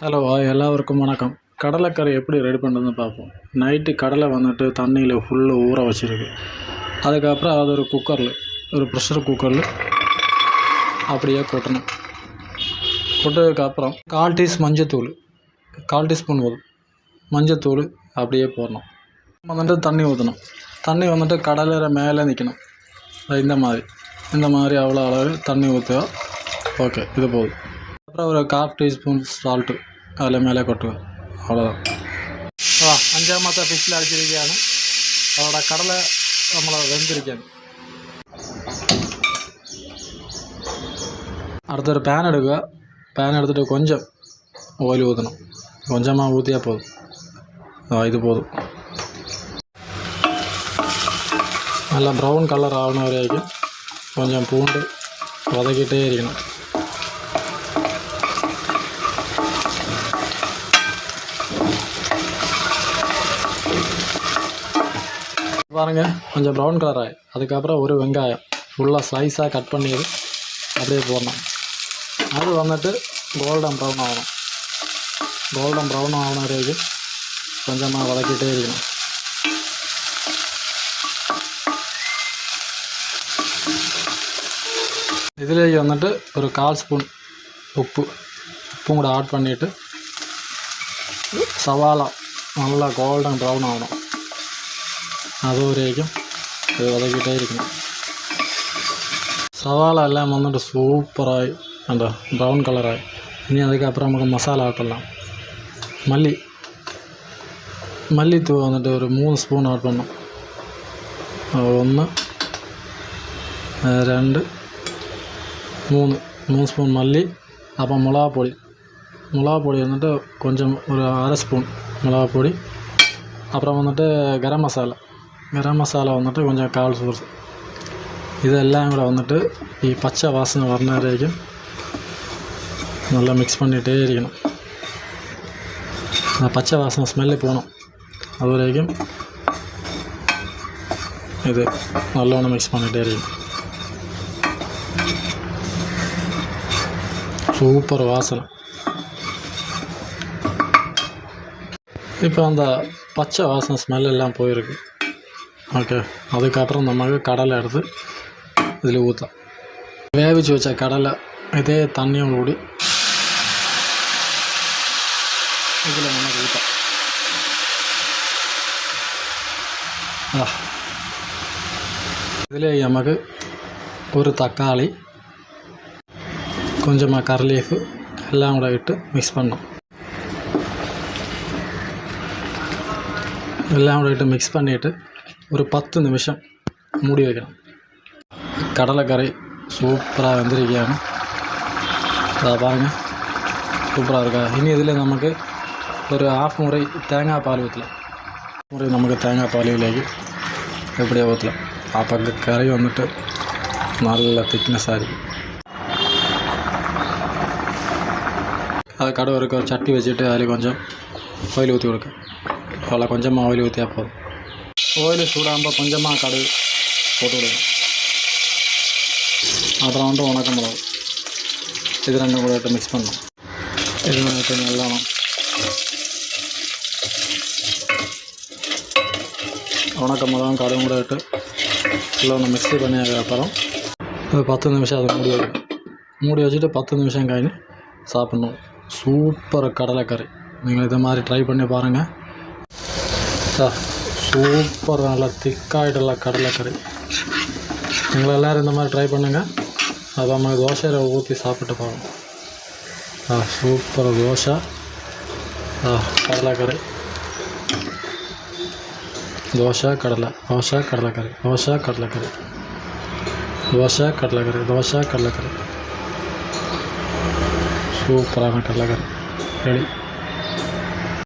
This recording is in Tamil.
ஹலோ எல்லாருக்கும் வணக்கம். கடலைக்கறி எப்படி ரெடி பண்ணுறதுன்னு பார்ப்போம். நைட்டு கடலை வந்துட்டு தண்ணியில் ஃபுல்லாக ஊற வச்சுருக்கு. அதுக்கப்புறம் அது ஒரு ப்ரெஷர் குக்கரில் அப்படியே கொட்டணும். கொட்டதுக்கப்புறம் 1/4 டீஸ்பூன் போதும் மஞ்சத்தூள் அப்படியே போடணும். வந்துட்டு தண்ணி ஊற்றணும். தண்ணி வந்துட்டு கடலையில் மேலே நிற்கணும். இந்த மாதிரி அவ்வளோ அளவு தண்ணி ஊற்றுவா. ஓகே, இது போதும். அப்புறம் ஒரு 1/4 டீஸ்பூன் சால்ட்டு அதில் மேலே கொட்டுவேன். அவ்வளோதான். 5ஆமത്തെ ഫിഷിൽ അടിച്ചിരിക്കുകയാണ്. അതോടെ കടല നമ്മൾ വെന്തിരിക്കുകയാണ്. അടുത്തൊരു പാൻ എടുക്കുക. പാൻ എടുത്തിട്ട് கொஞ்சம் ഓയിൽ ஊற்றணும். கொஞ்சமாக ஊற்றியா போதும். இது போதும். நல்லா ப்ரௌன் கலர் ஆகணும் வரைக்கும் கொஞ்சம் பூண்டு வதக்கிட்டே இருக்கணும். பாருங்கள், கொஞ்சம் ப்ரௌன் கலர் ஆகி அதுக்கப்புறம் ஒரு வெங்காயம் ஃபுல்லாக ஸ்லைஸாக கட் பண்ணிடு அப்படியே போடணும். அது வந்துட்டு கோல்டன் ப்ரௌன் ஆகணும். கோல்டன் ப்ரௌன் ஆகணும் வரைக்கும் கொஞ்சமாக வதக்கிட்டே இருக்கணும். இதுலேயே வந்துட்டு ஒரு 1/4 ஸ்பூன் உப்பும் கூட ஆட் பண்ணிவிட்டு சவாலா நல்லா கோல்டன் ப்ரௌன் ஆகணும். அது வரைக்கும் இது வதக்கிட்டே இருக்கணும். சவாலா எல்லாம் வந்துட்டு சூப்பராகி அந்த ப்ரௌன் கலராகி இனி அதுக்கப்புறம் நமக்கு மசாலா ஆட் பண்ணலாம். மல்லித்தூள் வந்துட்டு ஒரு 3 ஸ்பூன் ஆட் பண்ணோம். 1 2 3 ஸ்பூன் மல்லி. அப்புறம் மிளகா பொடி வந்துட்டு கொஞ்சம் ஒரு 1/2 ஸ்பூன் மிளகா பொடி. அப்புறம் வந்துட்டு கரம் மசாலா வந்துட்டு கொஞ்சம் 1/4 ஸ்பூன். இதெல்லாம் கூட வந்துட்டு பச்சை வாசனை வர்ற வரைக்கும் நல்லா மிக்ஸ் பண்ணிகிட்டே இருக்கணும். அந்த பச்சை வாசனை ஸ்மெல்லு போகணும். அது வரைக்கும் இது நல்லா மிக்ஸ் பண்ணிகிட்டே இருக்கணும். சூப்பர் வாசனை. இப்போ அந்த பச்சை வாசனை ஸ்மெல் எல்லாம் போயிருக்கு. ஓகே, அதுக்கப்புறம் நமக்கு கடலை எடுத்து இதில் ஊற்றலாம். வேவிச்சு வச்ச கடலை இதே தண்ணியும் ஊடி இதில் நமக்கு ஊற்றலாம். இதில் நமக்கு ஒரு தக்காளி கொஞ்சமாக கர்லீஃபு எல்லாம் கூட இட்டு மிக்ஸ் பண்ணோம். எல்லாம் கூட இட்டு மிக்ஸ் பண்ணிவிட்டு ஒரு 10 நிமிஷம் மூடி வைக்கணும். கடலைக்கறி சூப்பராக வெந்திருக்காங்க. அதை பாருங்கள், சூப்பராக இருக்கா. இனி இதில் நமக்கு ஒரு 1/2 முறை தேங்காய் பால் ஊற்றலாம். நமக்கு தேங்காய் பாலிலேக்கு எப்படியே ஊற்றலாம். அப்போ கறி வந்துட்டு நல்ல திக்னஸாக இருக்குது. அது கடை இருக்க ஒரு சட்டி வச்சுட்டு அதில் கொஞ்சம் ஆயில் ஊற்றி கொடுக்க. அவ்வளோ கொஞ்சமாக ஆயில் ஊற்றியா போதும். ஆயில் சூடாகும்போது கொஞ்சமாக கடுகு போட்டு விடுங்க. அப்புறம் வந்துட்டு உணக்க மிளகு இது 2 கூட மிக்ஸ் பண்ணணும். இது வந்துட்டு நல்லா உணக்க மிளகும் கடுகு கூட இட்டு இல்லை ஒன்று மிக்ஸி பண்ணியதுக்கப்புறம் ஒரு 10 நிமிஷம் அதை மூடி வைக்கணும். மூடி வச்சுட்டு 10 நிமிஷம் கழிஞ்சு சாப்பிட்ணும். சூப்பர் கடலைக்கறி. நீங்கள் இதை மாதிரி ட்ரை பண்ணி பாருங்கள். சூப்பர், நல்லா திக்காயிடல கடலைக்கறி. நீங்கள் எல்லோரும் இந்த மாதிரி ட்ரை பண்ணுங்கள். அது நம்ம தோசையில் ஊற்றி சாப்பிட்டு பாருங்கள். சூப்பர் தோசை கடலைக்கறி. தோசை கடலைக்கறி. சூப்பரான கடலைக்கறி ரெடி.